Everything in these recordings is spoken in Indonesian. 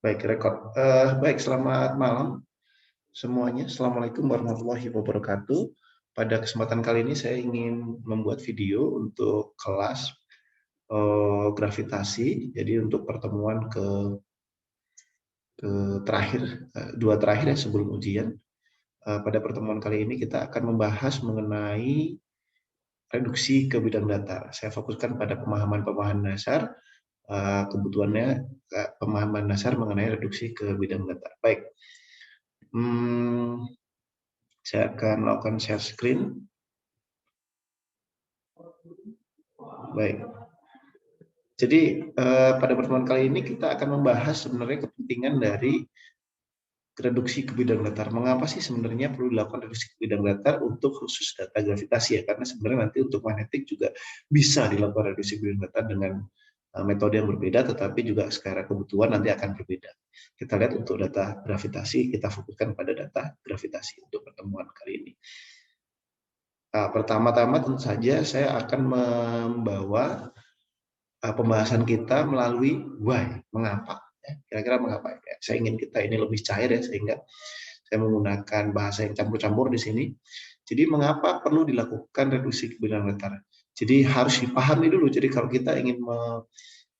Baik, rekod. Baik, selamat malam semuanya. Assalamualaikum warahmatullahi wabarakatuh. Pada kesempatan kali ini saya ingin membuat video untuk kelas gravitasi. Jadi untuk pertemuan ke terakhir, dua terakhir ya sebelum ujian. Pada pertemuan kali ini kita akan membahas mengenai reduksi ke bidang datar. Saya fokuskan pada pemahaman-pemahaman dasar, kebutuhannya pemahaman dasar mengenai reduksi ke bidang datar. Baik. Saya akan melakukan share screen. Baik. Jadi pada pertemuan kali ini kita akan membahas sebenarnya kepentingan dari reduksi ke bidang datar. Mengapa sih sebenarnya perlu dilakukan reduksi ke bidang datar untuk khusus data gravitasi ya? Karena sebenarnya nanti untuk magnetik juga bisa dilakukan reduksi ke bidang datar dengan metode yang berbeda, tetapi juga secara kebutuhan nanti akan berbeda. Kita lihat untuk data gravitasi, kita fokuskan pada data gravitasi untuk pertemuan kali ini. Pertama-tama tentu saja saya akan membawa pembahasan kita melalui why, mengapa. Kira-kira mengapa? Saya ingin kita ini lebih cair ya, sehingga saya menggunakan bahasa yang campur-campur di sini. Jadi mengapa perlu dilakukan reduksi ke bidang datar? Jadi harus dipahami dulu. Jadi kalau kita ingin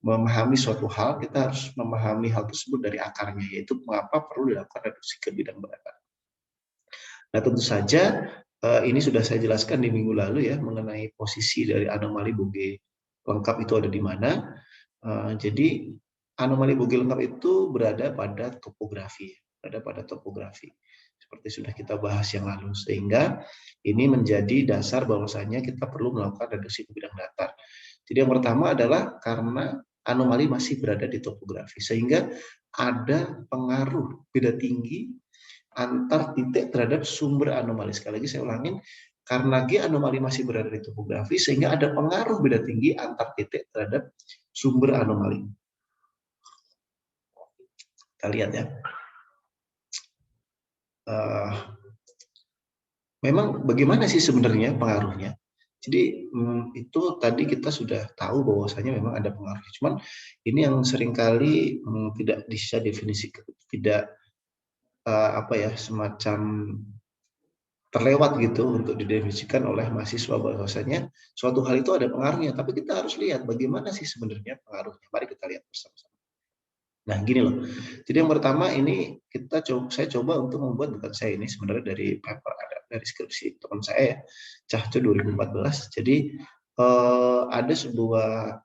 memahami suatu hal, kita harus memahami hal tersebut dari akarnya, yaitu mengapa perlu dilakukan reduksi ke bidang datar. Nah tentu saja ini sudah saya jelaskan di minggu lalu ya mengenai posisi dari anomali Bogge lengkap itu ada di mana. Jadi anomali Bogge lengkap itu berada pada topografi, seperti sudah kita bahas yang lalu, sehingga ini menjadi dasar bahwasanya kita perlu melakukan reduksi ke bidang datar. Jadi yang pertama adalah karena anomali masih berada di topografi, sehingga ada pengaruh beda tinggi antar titik terhadap sumber anomali. Sekali lagi saya ulangin, karena G anomali masih berada di topografi, sehingga ada pengaruh beda tinggi antar titik terhadap sumber anomali. Kita lihat ya. Memang bagaimana sih sebenarnya pengaruhnya? Jadi itu tadi kita sudah tahu bahwasanya memang ada pengaruh. Cuman ini yang seringkali tidak bisa definisikan, tidak semacam terlewat gitu untuk didefinisikan oleh mahasiswa bahwasanya suatu hal itu ada pengaruhnya, tapi kita harus lihat bagaimana sih sebenarnya pengaruhnya. Mari kita lihat bersama-sama. Nah, gini loh. Jadi yang pertama ini saya coba untuk membuat, bukan saya ini sebenarnya dari paper dari skripsi teman saya ya, Cahco 2014. Jadi ada sebuah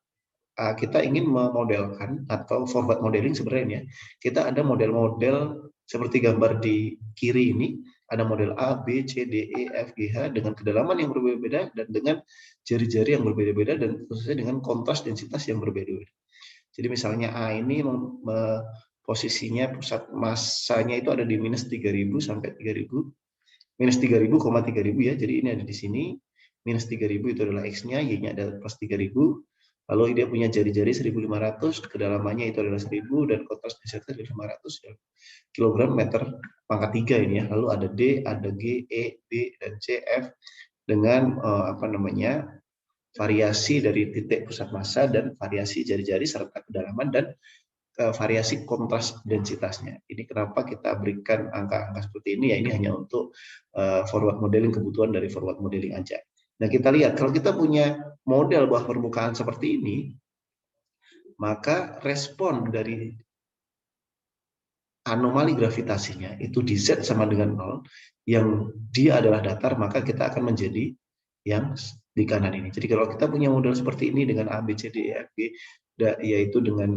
kita ingin memodelkan atau forward modeling sebenarnya. Kita ada model-model seperti gambar di kiri ini, ada model A, B, C, D, E, F, G, H dengan kedalaman yang berbeda-beda dan dengan jari-jari yang berbeda-beda dan khususnya dengan kontras densitas yang berbeda-beda. Jadi misalnya A ini posisinya pusat masanya itu ada di minus 3000 sampai 3000, minus 3000, 3000 ya. Jadi ini ada di sini, minus 3000 itu adalah X-nya, Y-nya ada plus 3000. Lalu dia punya jari-jari 1500, kedalamannya itu adalah 1000 dan kontras densitasnya 500 kilogram meter pangkat 3 ini ya. Lalu ada D, ada G, E, B dan C, F dengan variasi dari titik pusat massa dan variasi jari-jari serta kedalaman dan variasi kontras densitasnya. Ini kenapa kita berikan angka-angka seperti ini ya, ini hanya untuk forward modeling, kebutuhan dari forward modeling aja. Nah kita lihat kalau kita punya model bawah permukaan seperti ini, maka respon dari anomali gravitasinya itu di Z sama dengan 0, yang dia adalah datar, maka kita akan menjadi yang di kanan ini. Jadi kalau kita punya model seperti ini dengan A, B, C, D, E, F, G, yaitu dengan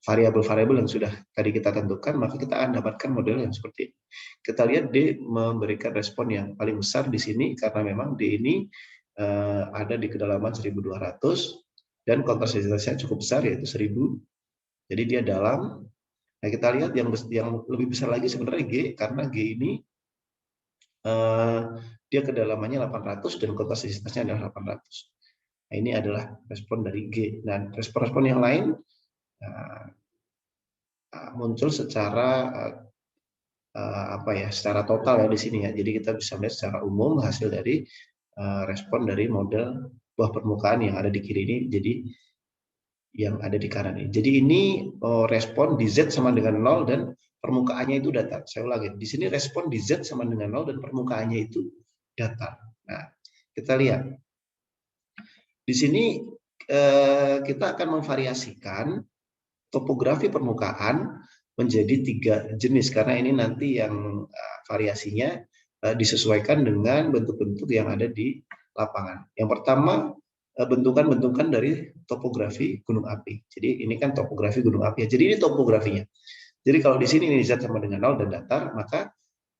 variabel-variabel yang sudah tadi kita tentukan, maka kita akan dapatkan model yang seperti ini. Kita lihat D memberikan respon yang paling besar di sini karena memang D ini ada di kedalaman 1200 dan kontras densitasnya cukup besar yaitu 1000. Jadi dia dalam. Nah kita lihat yang lebih besar lagi sebenarnya G, karena G ini dia kedalamannya 800 dan kontras densitasnya adalah 800. Nah ini adalah respon dari G. Dan respon-respon yang lain muncul secara secara total ya di sini ya. Jadi kita bisa melihat secara umum hasil dari respon dari model buah permukaan yang ada di kiri ini. Jadi yang ada di kanan ini. Jadi ini respon di Z sama dengan 0 dan permukaannya itu datar. Saya ulangi, di sini respon di Z sama dengan 0 dan permukaannya itu datar. Nah, kita lihat. Di sini kita akan memvariasikan topografi permukaan menjadi 3 jenis karena ini nanti yang variasinya disesuaikan dengan bentuk-bentuk yang ada di lapangan. Yang pertama bentukan-bentukan dari topografi gunung api. Jadi ini kan topografi gunung api. Jadi ini topografinya. Jadi kalau di sini ini Z sama dengan 0 dan datar, maka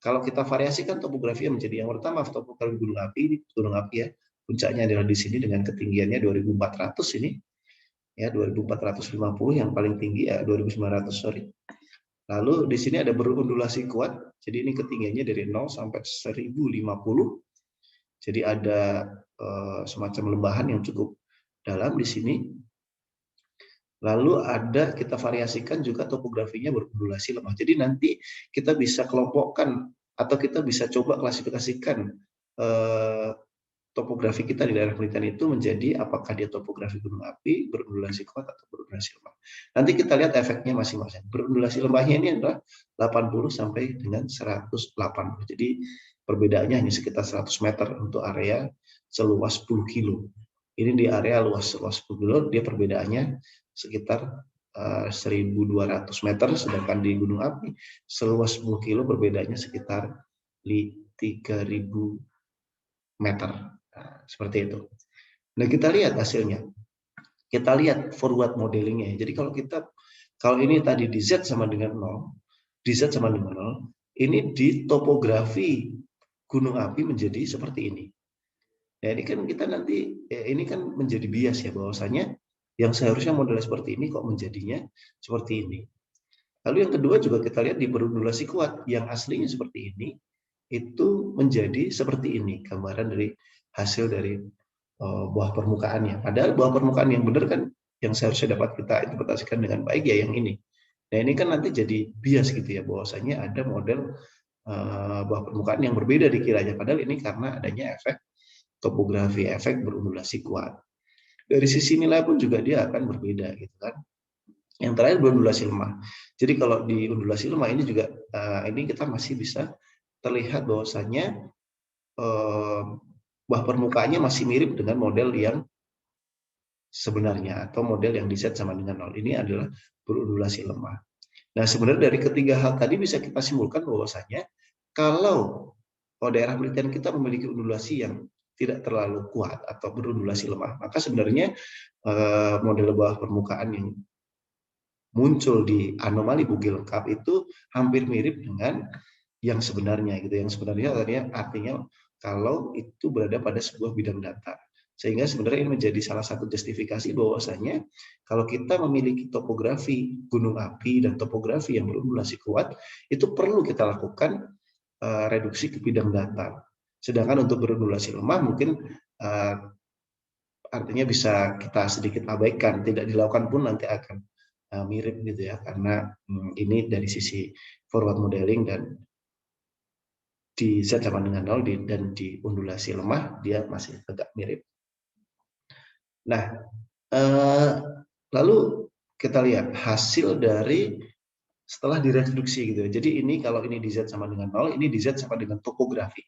kalau kita variasikan topografi menjadi yang pertama topografi gunung api ya. Puncaknya adalah di sini dengan ketinggiannya 2400 ini. Ya, 2450 yang paling tinggi ya 2900 sorry. Lalu di sini ada berundulasi kuat. Jadi ini ketinggiannya dari 0 sampai 1050. Jadi ada semacam lembahan yang cukup dalam di sini. Lalu ada kita variasikan juga topografinya berundulasi lemah. Jadi nanti kita bisa kelompokkan atau kita bisa coba klasifikasikan topografi kita di daerah penelitian itu menjadi apakah dia topografi gunung api, berundulasi kuat atau berundulasi lemah. Nanti kita lihat efeknya masing-masing. Berundulasi lemahnya ini adalah 80 sampai dengan 180. Jadi perbedaannya hanya sekitar 100 meter untuk area seluas 10 kilo. Ini di area luas 10 kilo, dia perbedaannya sekitar 1.200 meter, sedangkan di gunung api seluas 10 kilo perbedaannya sekitar 3.000 meter. Nah, seperti itu. Nah, kita lihat hasilnya. Kita lihat forward modelingnya. Jadi kalau ini tadi di Z sama dengan 0, di Z sama dengan 0, ini di topografi gunung api menjadi seperti ini. Ya, ini kan kita nanti ini kan menjadi bias ya bahwasanya yang seharusnya model seperti ini kok menjadinya seperti ini. Lalu yang kedua juga kita lihat di berundulasi kuat yang aslinya seperti ini itu menjadi seperti ini gambaran dari hasil dari buah permukaannya. Padahal buah permukaan yang benar kan yang seharusnya dapat kita interpretasikan dengan baik ya yang ini. Nah ini kan nanti jadi bias gitu ya bahwasanya ada model buah permukaan yang berbeda dikiranya. Padahal ini karena adanya efek topografi, efek berundulasi kuat. Dari sisi nilai pun juga dia akan berbeda gitu kan. Yang terakhir berundulasi lemah. Jadi kalau di undulasi lemah ini juga ini kita masih bisa terlihat bahwasanya buah permukaannya masih mirip dengan model yang sebenarnya atau model yang di Z sama dengan 0. Ini adalah berundulasi lemah. Nah, sebenarnya dari ketiga hal tadi bisa kita simpulkan bahwasanya kalau daerah penelitian kita memiliki undulasi yang tidak terlalu kuat atau berundulasi lemah, maka sebenarnya model bawah permukaan yang muncul di anomali bugil lengkap itu hampir mirip dengan yang sebenarnya gitu. Yang sebenarnya artinya kalau itu berada pada sebuah bidang datar. Sehingga sebenarnya ini menjadi salah satu justifikasi bahwasanya kalau kita memiliki topografi gunung api dan topografi yang berundulasi kuat, itu perlu kita lakukan reduksi ke bidang datar. Sedangkan untuk berundulasi lemah mungkin artinya bisa kita sedikit abaikan, tidak dilakukan pun nanti akan mirip gitu ya, karena ini dari sisi forward modeling dan di Z sama dengan 0 dan di undulasi lemah dia masih agak mirip. Nah, lalu kita lihat hasil dari setelah direduksi gitu. Jadi ini kalau ini di Z sama dengan 0, ini di Z sama dengan topografi.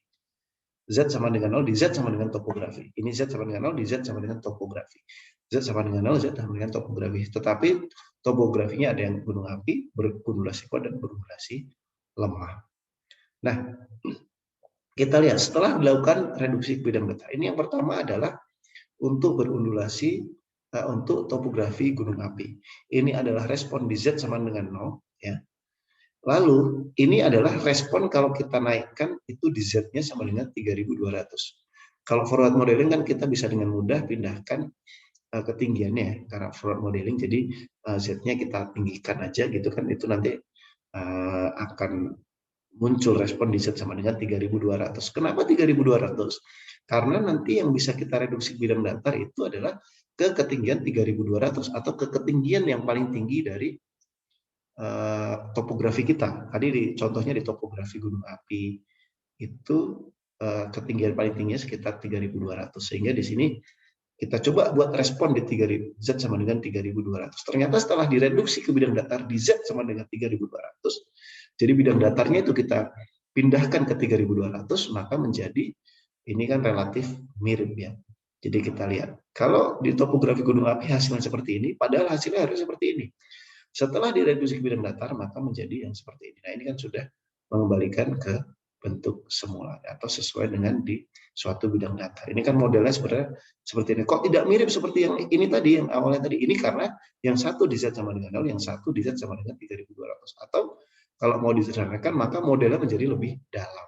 Z sama dengan 0, di Z sama dengan topografi. Ini Z sama dengan 0, di Z sama dengan topografi. Z sama dengan 0, Z sama dengan topografi. Tetapi topografinya ada yang gunung api, berundulasi kuat, dan berundulasi lemah. Nah, kita lihat setelah dilakukan reduksi bidang datar. Ini yang pertama adalah untuk berundulasi untuk topografi gunung api. Ini adalah respon di Z sama dengan 0 ya. Lalu ini adalah respon kalau kita naikkan itu di Z-nya sama dengan 3200. Kalau forward modeling kan kita bisa dengan mudah pindahkan ketinggiannya karena forward modeling, jadi Z-nya kita tinggikan aja gitu kan, itu nanti akan muncul respon di Z sama dengan 3200. Kenapa 3200? Karena nanti yang bisa kita reduksi bidang datar itu adalah ke ketinggian 3200 atau ke ketinggian yang paling tinggi dari topografi kita. Tadi contohnya di topografi gunung api itu ketinggian paling tingginya sekitar 3200. Sehingga di sini Kita coba buat respon di 3000, Z sama dengan 3200. Ternyata setelah direduksi ke bidang datar di Z sama dengan 3200, jadi bidang datarnya itu kita pindahkan ke 3200, maka menjadi ini kan relatif mirip ya. Jadi kita lihat, kalau di topografi gunung api hasilnya seperti ini, padahal hasilnya harus seperti ini. Setelah direduksi ke bidang datar, maka menjadi yang seperti ini. Nah, ini kan sudah mengembalikan ke bentuk semula atau sesuai dengan di suatu bidang datar. Ini kan modelnya sebenarnya seperti ini. Kok tidak mirip seperti yang ini tadi, yang awalnya tadi? Ini karena yang satu di Z sama dengan 0, yang satu di Z sama dengan 3200. Atau kalau mau disederhanakan, maka modelnya menjadi lebih dalam.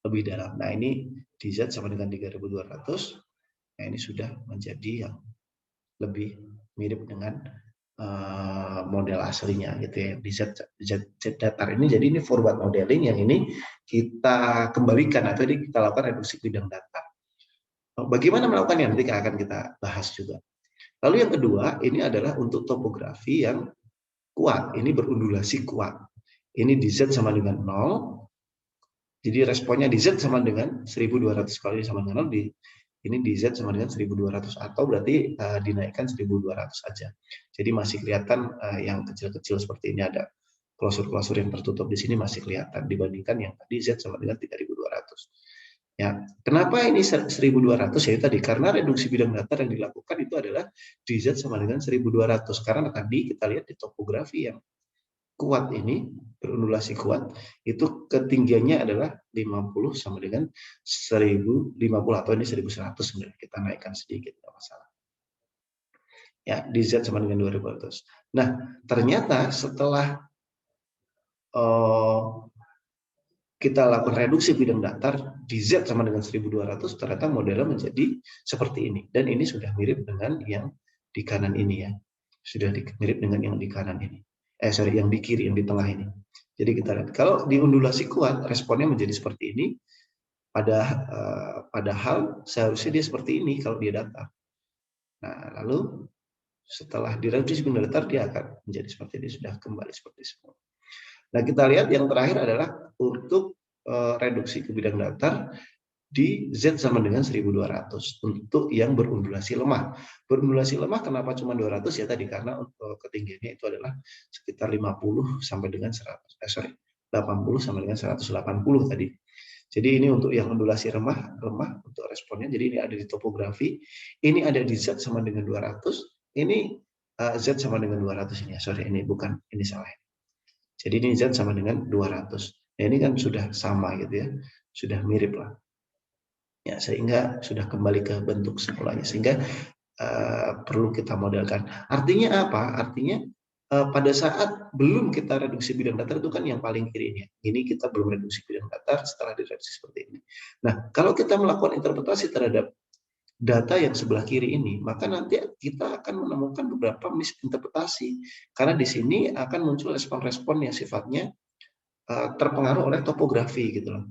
Lebih dalam. Nah, ini di Z sama dengan 3200. Nah, ini sudah menjadi yang lebih mirip dengan model aslinya gitu ya. Di Z datar ini, jadi ini forward modeling, yang ini kita kembalikan atau ini kita lakukan reduksi bidang datar. Bagaimana melakukannya nanti akan kita bahas juga. Lalu yang kedua, ini adalah untuk topografi yang kuat, ini berundulasi kuat. Ini di Z sama dengan 0. Jadi responnya di Z sama dengan 1200, kalau ini sama dengan 0, ini di Z sama dengan 1200, atau berarti dinaikkan 1200 saja. Jadi masih kelihatan yang kecil-kecil seperti ini, ada klosur-klosur yang tertutup di sini masih kelihatan dibandingkan yang tadi Z sama dengan 3200. Ya, kenapa ini 1200? Ya tadi karena reduksi bidang datar yang dilakukan itu adalah di Z sama dengan 1200. Karena tadi kita lihat di topografi yang kuat ini, berundulasi kuat, itu ketinggiannya adalah 50 sama dengan 1050, atau ini 1100 sebenarnya, kita naikkan sedikit, tidak masalah. Ya, di Z sama dengan 2200. Nah, ternyata setelah kita lakukan reduksi bidang datar di Z sama dengan 1200, ternyata modelnya menjadi seperti ini. Dan ini sudah mirip dengan yang di kanan ini ya. Sudah mirip dengan yang di kanan ini. Yang di kiri, yang di tengah ini. Jadi kita lihat, kalau diundulasi kuat, responnya menjadi seperti ini. Padahal seharusnya dia seperti ini kalau dia datar. Nah, lalu setelah direduksi bidang datar, dia akan menjadi seperti ini, sudah kembali seperti semula. Nah, kita lihat yang terakhir adalah untuk reduksi ke bidang datar di Z sama dengan 1200 untuk yang berundulasi lemah. Berundulasi lemah kenapa cuma 200 ya tadi, karena ketinggiannya itu adalah sekitar 50 sampai dengan 80 sampai dengan 180 tadi. Jadi ini untuk yang undulasi lemah untuk responnya. Jadi ini ada di topografi, ini ada di Z sama dengan 200, ini Z sama dengan 200 ini. Ini bukan, ini salah. Jadi ini Z sama dengan 200. Nah, ini kan sudah sama gitu ya. Sudah mirip lah. Ya, sehingga sudah kembali ke bentuk semulanya. Sehingga perlu kita modelkan. Artinya apa? Artinya pada saat belum kita reduksi bidang datar itu kan yang paling kiri ini. Ini kita belum reduksi bidang datar, setelah direduksi seperti ini. Nah, kalau kita melakukan interpretasi terhadap data yang sebelah kiri ini, maka nanti kita akan menemukan beberapa misinterpretasi. Karena di sini akan muncul respon-respon yang sifatnya terpengaruh oleh topografi gitu loh.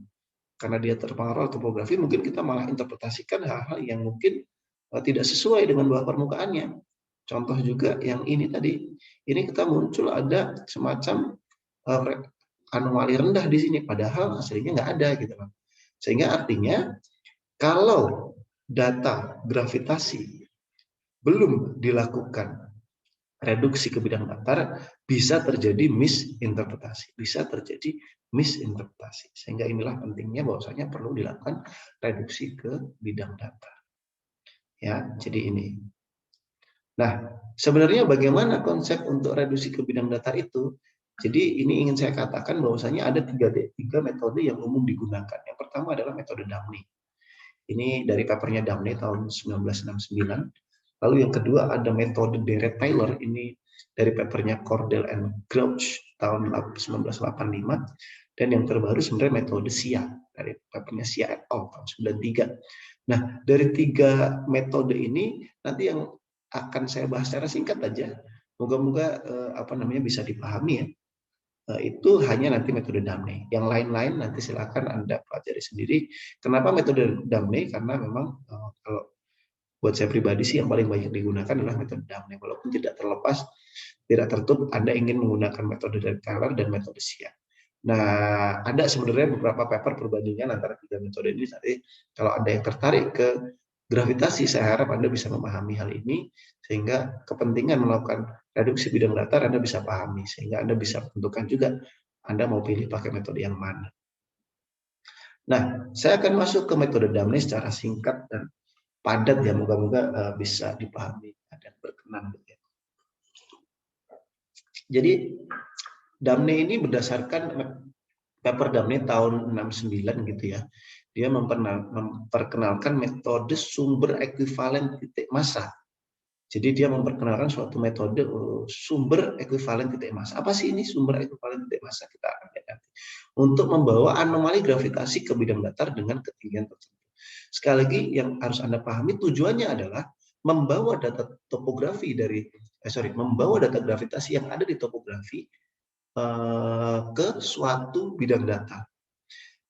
Karena dia terpengaruh oleh topografi, mungkin kita malah interpretasikan hal-hal yang mungkin tidak sesuai dengan bawah permukaannya. Contoh juga yang ini tadi, ini kita muncul ada semacam anomali rendah di sini, padahal aslinya nggak ada gitu loh. Sehingga artinya kalau data gravitasi belum dilakukan reduksi ke bidang datar, bisa terjadi misinterpretasi. Sehingga inilah pentingnya bahwasanya perlu dilakukan reduksi ke bidang datar. Ya, jadi ini. Nah, sebenarnya bagaimana konsep untuk reduksi ke bidang datar itu? Jadi ini ingin saya katakan bahwasanya ada tiga metode yang umum digunakan. Yang pertama adalah metode Damney. Ini dari papernya Damney tahun 1969. Lalu yang kedua ada metode Deret-Taylor, ini dari papernya Cordell and Grouch tahun 1985. Dan yang terbaru sebenarnya metode SIA, dari papernya SIA et al. Tahun 93. Nah, dari tiga metode ini nanti yang akan saya bahas secara singkat aja. Moga-moga bisa dipahami ya. Itu hanya nanti metode Damney. Yang lain-lain nanti silakan Anda pelajari sendiri. Kenapa metode Damney? Karena memang kalau buat saya pribadi sih yang paling banyak digunakan adalah metode Damney. Walaupun tidak tertutup Anda ingin menggunakan metode Taylor dan metode SIA. Nah, ada sebenarnya beberapa paper perbandingan antara tiga metode ini. Nanti kalau Anda yang tertarik ke gravitasi, saya harap Anda bisa memahami hal ini, sehingga kepentingan melakukan reduksi bidang datar Anda bisa pahami, sehingga Anda bisa tentukan juga Anda mau pilih pakai metode yang mana. Nah, saya akan masuk ke metode Damne secara singkat dan padat ya, moga-moga bisa dipahami dan berkenan. Jadi Damne ini berdasarkan paper Damne tahun 69 gitu ya. Dia memperkenalkan metode sumber ekuivalen titik massa. Jadi dia memperkenalkan suatu metode sumber ekuivalen titik massa. Apa sih ini sumber ekuivalen titik massa? Kita akan lihat nanti. Untuk membawa anomali gravitasi ke bidang datar dengan ketinggian tertentu. Sekali lagi yang harus Anda pahami, tujuannya adalah membawa data topografi membawa data gravitasi yang ada di topografi ke suatu bidang datar.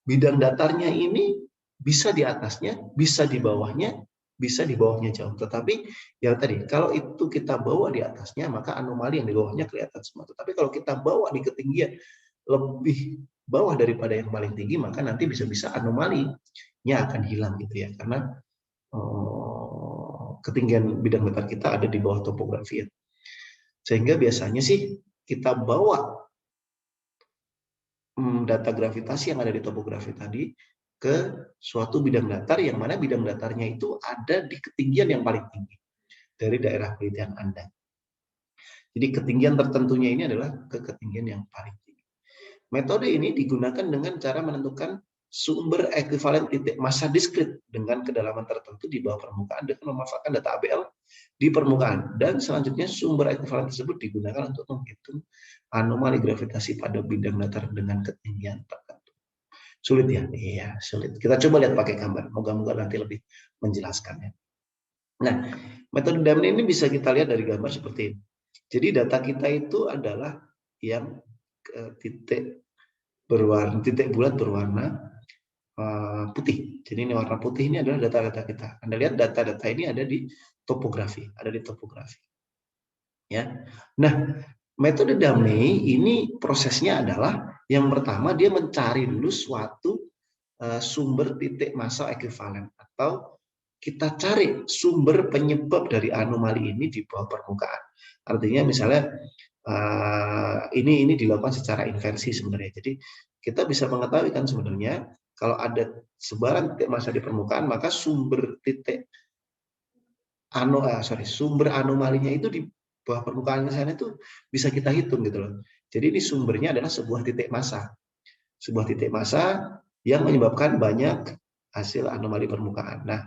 Bidang datarnya ini bisa di atasnya, bisa di bawahnya, bisa di bawahnya jauh. Tetapi ya tadi, kalau itu kita bawa di atasnya, maka anomali yang di bawahnya kelihatan semua. Tetapi kalau kita bawa di ketinggian lebih bawah daripada yang paling tinggi, maka nanti bisa-bisa anomalinya akan hilang gitu ya. Karena ketinggian bidang datar kita ada di bawah topografi ya. Sehingga biasanya sih kita bawa data gravitasi yang ada di topografi tadi ke suatu bidang datar yang mana bidang datarnya itu ada di ketinggian yang paling tinggi dari daerah penelitian Anda. Jadi ketinggian tertentunya ini adalah ke ketinggian yang paling tinggi. Metode ini digunakan dengan cara menentukan sumber ekuivalen titik massa diskrit dengan kedalaman tertentu di bawah permukaan dengan memanfaatkan data ABL di permukaan. Dan selanjutnya sumber ekuivalen tersebut digunakan untuk menghitung anomali gravitasi pada bidang datar dengan ketinggian tertentu. Sulit ya? Iya, sulit. Kita coba lihat pakai gambar. Moga-moga nanti lebih menjelaskannya. Nah, metode Damne ini bisa kita lihat dari gambar seperti ini. Jadi data kita itu adalah yang titik bulat berwarna putih. Jadi ini warna putih ini adalah data-data kita. Anda lihat data-data ini ada di topografi, Ya. Nah, metode Damne ini prosesnya adalah yang pertama dia mencari dulu suatu sumber titik massa ekuivalen atau kita cari sumber penyebab dari anomali ini di bawah permukaan. Artinya misalnya ini dilakukan secara inversi sebenarnya. Jadi kita bisa mengetahui kan sebenarnya kalau ada sebaran titik massa di permukaan maka sumber sumber anomalinya itu di bawah permukaan sana itu bisa kita hitung gitu loh. Jadi ini sumbernya adalah sebuah titik massa. Sebuah titik massa yang menyebabkan banyak hasil anomali permukaan. Nah,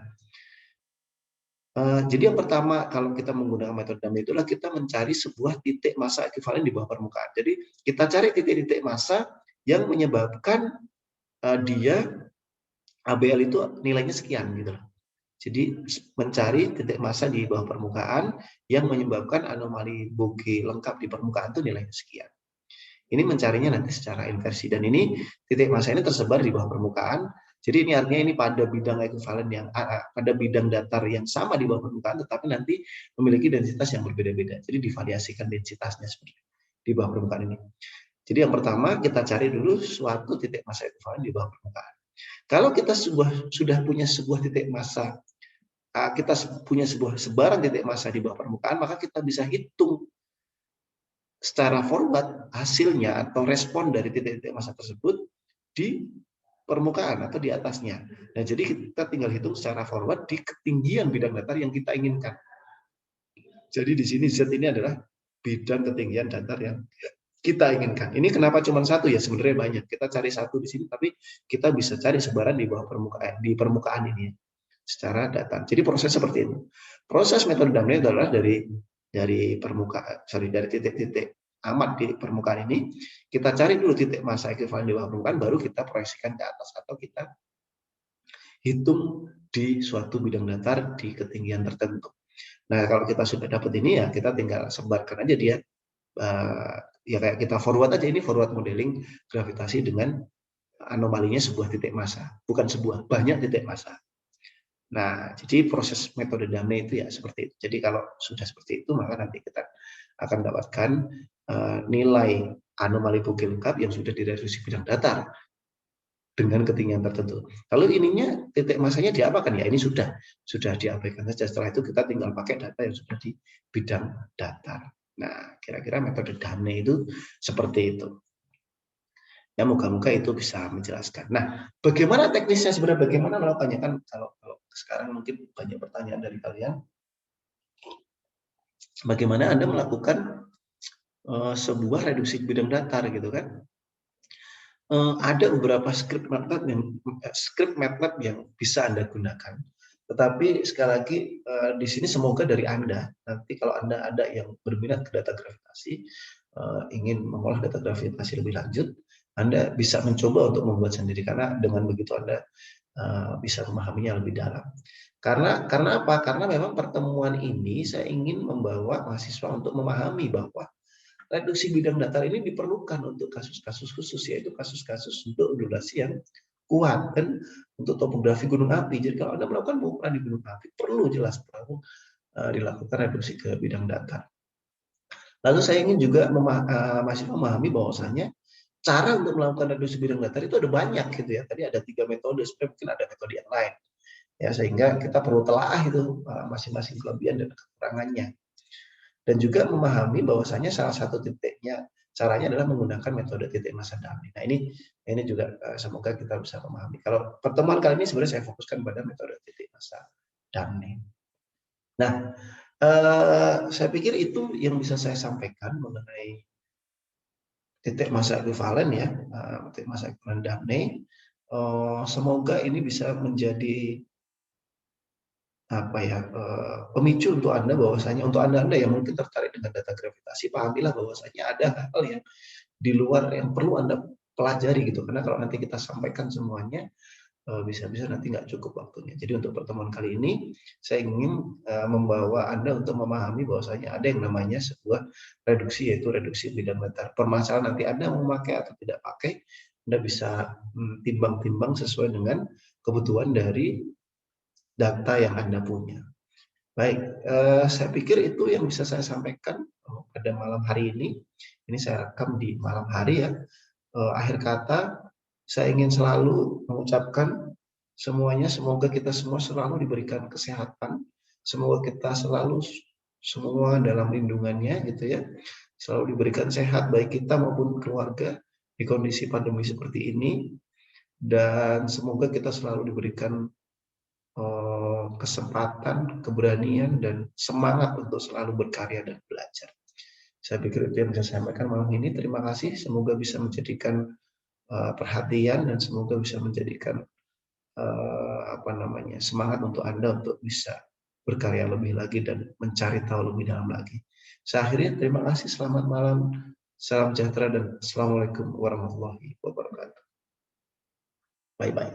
jadi yang pertama kalau kita menggunakan metode Damne itulah kita mencari sebuah titik massa ekuivalen di bawah permukaan. Jadi kita cari titik-titik massa yang menyebabkan dia ABL itu nilainya sekian gitu loh. Jadi mencari titik massa di bawah permukaan yang menyebabkan anomali Bogge lengkap di permukaan itu nilainya sekian. Ini mencarinya nanti secara inversi dan ini titik massa ini tersebar di bawah permukaan. Jadi ini artinya ini pada bidang ekuivalen yang pada bidang datar yang sama di bawah permukaan, tetapi nanti memiliki densitas yang berbeda-beda. Jadi divariasikan densitasnya seperti di bawah permukaan ini. Jadi yang pertama kita cari dulu suatu titik massa ekuivalen di bawah permukaan. Kalau kita sudah punya sebuah titik massa, kita punya sebuah sebaran titik massa di bawah permukaan, maka kita bisa hitung secara forward hasilnya atau respon dari titik-titik massa tersebut di permukaan atau di atasnya. Nah, jadi kita tinggal hitung secara forward di ketinggian bidang datar yang kita inginkan. Jadi di sini Z ini adalah bidang ketinggian datar yang kita inginkan. Ini kenapa cuma satu ya? Sebenarnya banyak. Kita cari satu di sini, tapi kita bisa cari sebaran di bawah permukaan, di permukaan ini secara datar. Jadi proses seperti itu. Proses metode Damne adalah dari permukaan, dari titik-titik amat di permukaan ini, kita cari dulu titik massa ekuivalen di bawah permukaan, baru kita proyeksikan ke atas atau kita hitung di suatu bidang datar di ketinggian tertentu. Nah, kalau kita sudah dapat ini ya kita tinggal sebarkan aja dia. Ya kayak kita forward aja, ini forward modeling gravitasi dengan anomalinya sebuah titik massa, bukan sebuah, banyak titik massa. Nah, jadi proses metode Damne itu ya seperti itu. Jadi kalau sudah seperti itu, maka nanti kita akan dapatkan nilai anomali Bogge lengkap yang sudah direduksi bidang datar dengan ketinggian tertentu. Lalu ininya titik masanya diapakan? Ya ini sudah diabaikan saja. Setelah itu kita tinggal pakai data yang sudah di bidang datar. Nah, kira-kira metode DAMNE itu seperti itu. Ya, moga-moga itu bisa menjelaskan. Nah, bagaimana teknisnya sebenarnya? Bagaimana melakukannya? Kan kalau sekarang mungkin banyak pertanyaan dari kalian. Bagaimana Anda melakukan sebuah reduksi bidang datar gitu kan? Ada beberapa script MATLAB yang bisa Anda gunakan. Tetapi sekali lagi di sini semoga dari Anda, nanti kalau Anda ada yang berminat ke data gravitasi, ingin mengolah data gravitasi lebih lanjut, Anda bisa mencoba untuk membuat sendiri, karena dengan begitu Anda bisa memahaminya lebih dalam. Karena apa? Karena memang pertemuan ini saya ingin membawa mahasiswa untuk memahami bahwa reduksi bidang datar ini diperlukan untuk kasus-kasus khusus, yaitu kasus-kasus untuk ondulasi yang kuat dan untuk topografi gunung api. Jadi kalau Anda melakukan pengukuran di gunung api, perlu dilakukan reduksi ke bidang datar. Lalu saya ingin juga masih memahami bahwasannya cara untuk melakukan reduksi bidang datar itu ada banyak gitu ya. Tadi ada 3 metode, sebenarnya mungkin ada metode yang lain. Ya, sehingga kita perlu telaah itu masing-masing kelebihan dan kekurangannya. Dan juga memahami bahwasanya salah satu caranya adalah menggunakan metode titik masa DAMNE. Nah, ini juga semoga kita bisa memahami. Kalau pertemuan kali ini sebenarnya saya fokuskan pada metode titik masa DAMNE. Nah, saya pikir itu yang bisa saya sampaikan mengenai titik masa ekuivalen ya, titik masa ekuivalen DAMNE. Semoga ini bisa menjadi pemicu untuk Anda, bahwasanya untuk Anda yang mungkin tertarik dengan data gravitasi, pahamilah bahwasanya ada hal yang di luar yang perlu Anda pelajari gitu. Karena kalau nanti kita sampaikan semuanya, bisa-bisa nanti nggak cukup waktunya. Jadi untuk pertemuan kali ini saya ingin membawa Anda untuk memahami bahwasanya ada yang namanya sebuah reduksi, yaitu reduksi bidang datar. Permasalahan nanti Anda mau pakai atau tidak pakai, Anda bisa timbang-timbang sesuai dengan kebutuhan dari data yang Anda punya. Baik, saya pikir itu yang bisa saya sampaikan pada malam hari ini. Ini saya rekam di malam hari ya. Akhir kata, saya ingin selalu mengucapkan semuanya, semoga kita semua selalu diberikan kesehatan, semoga kita selalu semua dalam lindungannya gitu ya, selalu diberikan sehat baik kita maupun keluarga di kondisi pandemi seperti ini, dan semoga kita selalu diberikan kesempatan, keberanian, dan semangat untuk selalu berkarya dan belajar. Saya pikir itu yang bisa saya sampaikan malam ini. Terima kasih. Semoga bisa menjadikan perhatian dan semoga bisa menjadikan semangat untuk Anda untuk bisa berkarya lebih lagi dan mencari tahu lebih dalam lagi. Saya akhiri. Terima kasih. Selamat malam. Salam sejahtera dan assalamualaikum warahmatullahi wabarakatuh. Bye bye.